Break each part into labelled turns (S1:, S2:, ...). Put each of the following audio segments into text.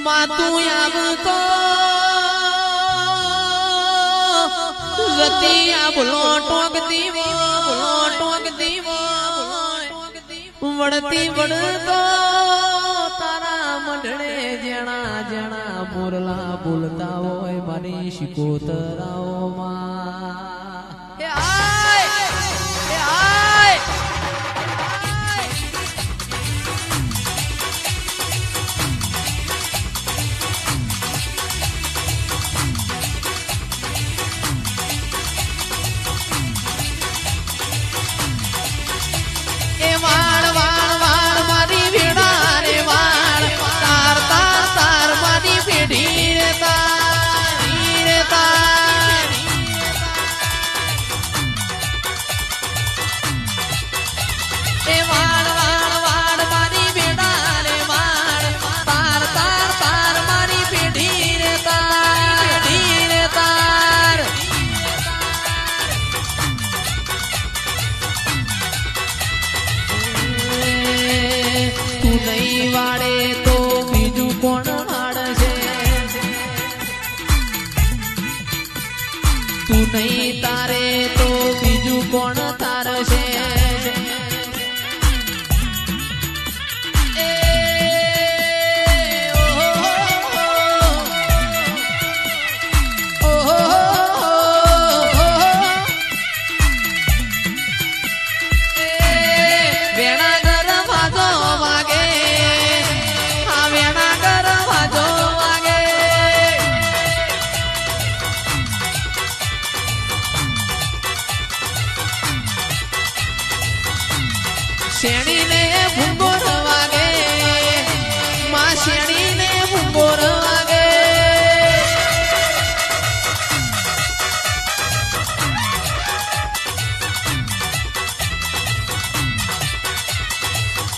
S1: માતું આવતો જતી આબલો ટોક દીવો વળતી વળતો તારા મંડળે જણા જણા મોરલા બોલતા હોય મારી શિકોતરાઓમાં નહીં વાળે તો બીજું કોણ વાળશે તું નહીં તારે તો બીજું કોણ તારશે શેણીને ભૂંગોર વાગે માં શેણીને ભૂંગોર વાગે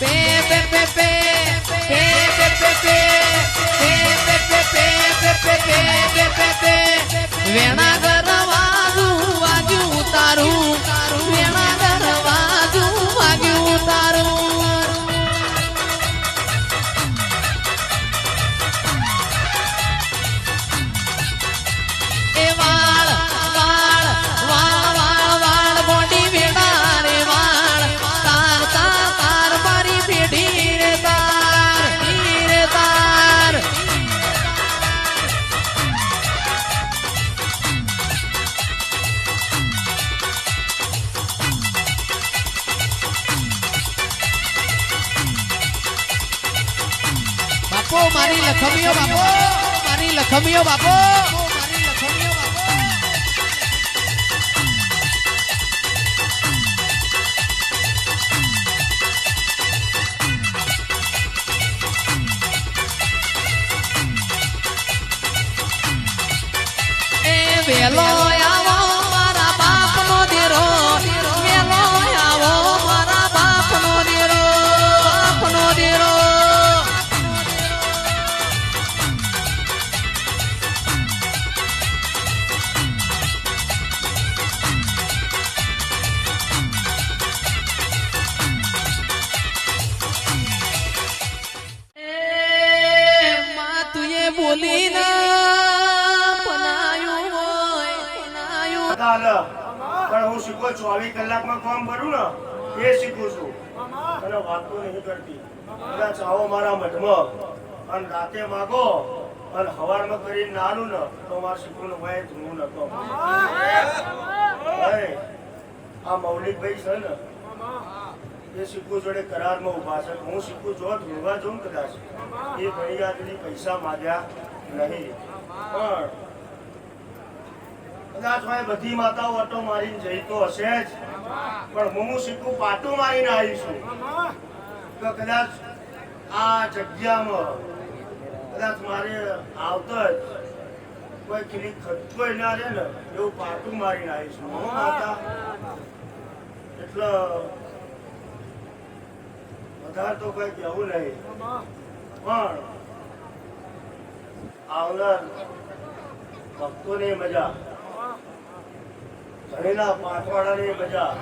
S1: પે પે પે પે પે પે પે પે વેણા ગરવાજુ વાગ્યું તારું વેણા ગરવાજુ વાગ્યું તારું એ વાળ વાળ વાળ વાળ વાળ બોડી વેડા રે વાળ તાર તાર તાર મારી પેઢી રે તાર બાપો મારી લખમીઓ બાપો મારી લખમીઓ બાપો એ વેલો આવો મારા બાપનો દેરો વેલો આવો મારા બાપનો દેરો બોલી ના પનાયું હોય
S2: પણ હું શીખો 24 કલાકમાં કામ કરું ને એ શીખું છું અને વાતો નહીં કરતી કદાચ આવો મારા મઠમાં અને રાતે માગો અને સવારમાં કરીને નાનું ને તો મારા શીખું ભાઈ ધૂનું નતો આ મૌલિકભાઈ છે ને એ શીખું જોડે કરારમાં ઉભા છે હું શીખું જો ધૂણવા જોઉં કદાચ એ ઘણી રાતની પૈસા માગ્યા નહીં પણ કદાચ ભાઈ બધી માતાઓ ઓટો મારીને જઈ તો હશે જ પણ હું શીખું પાટું મારીને આવીશું તો કદાચ આ જગ્યામાં કદાચ મારે આવતો જ કોઈ ક્લિક ખર્ચો ના રહે ને એવું પાટું મારીને આવીશું હું માતા એટલે વધારે તો કઈ કહેવું નહીં પણ આવનાર ભક્તોની મજા ધણીના પાઠવાડાની મજા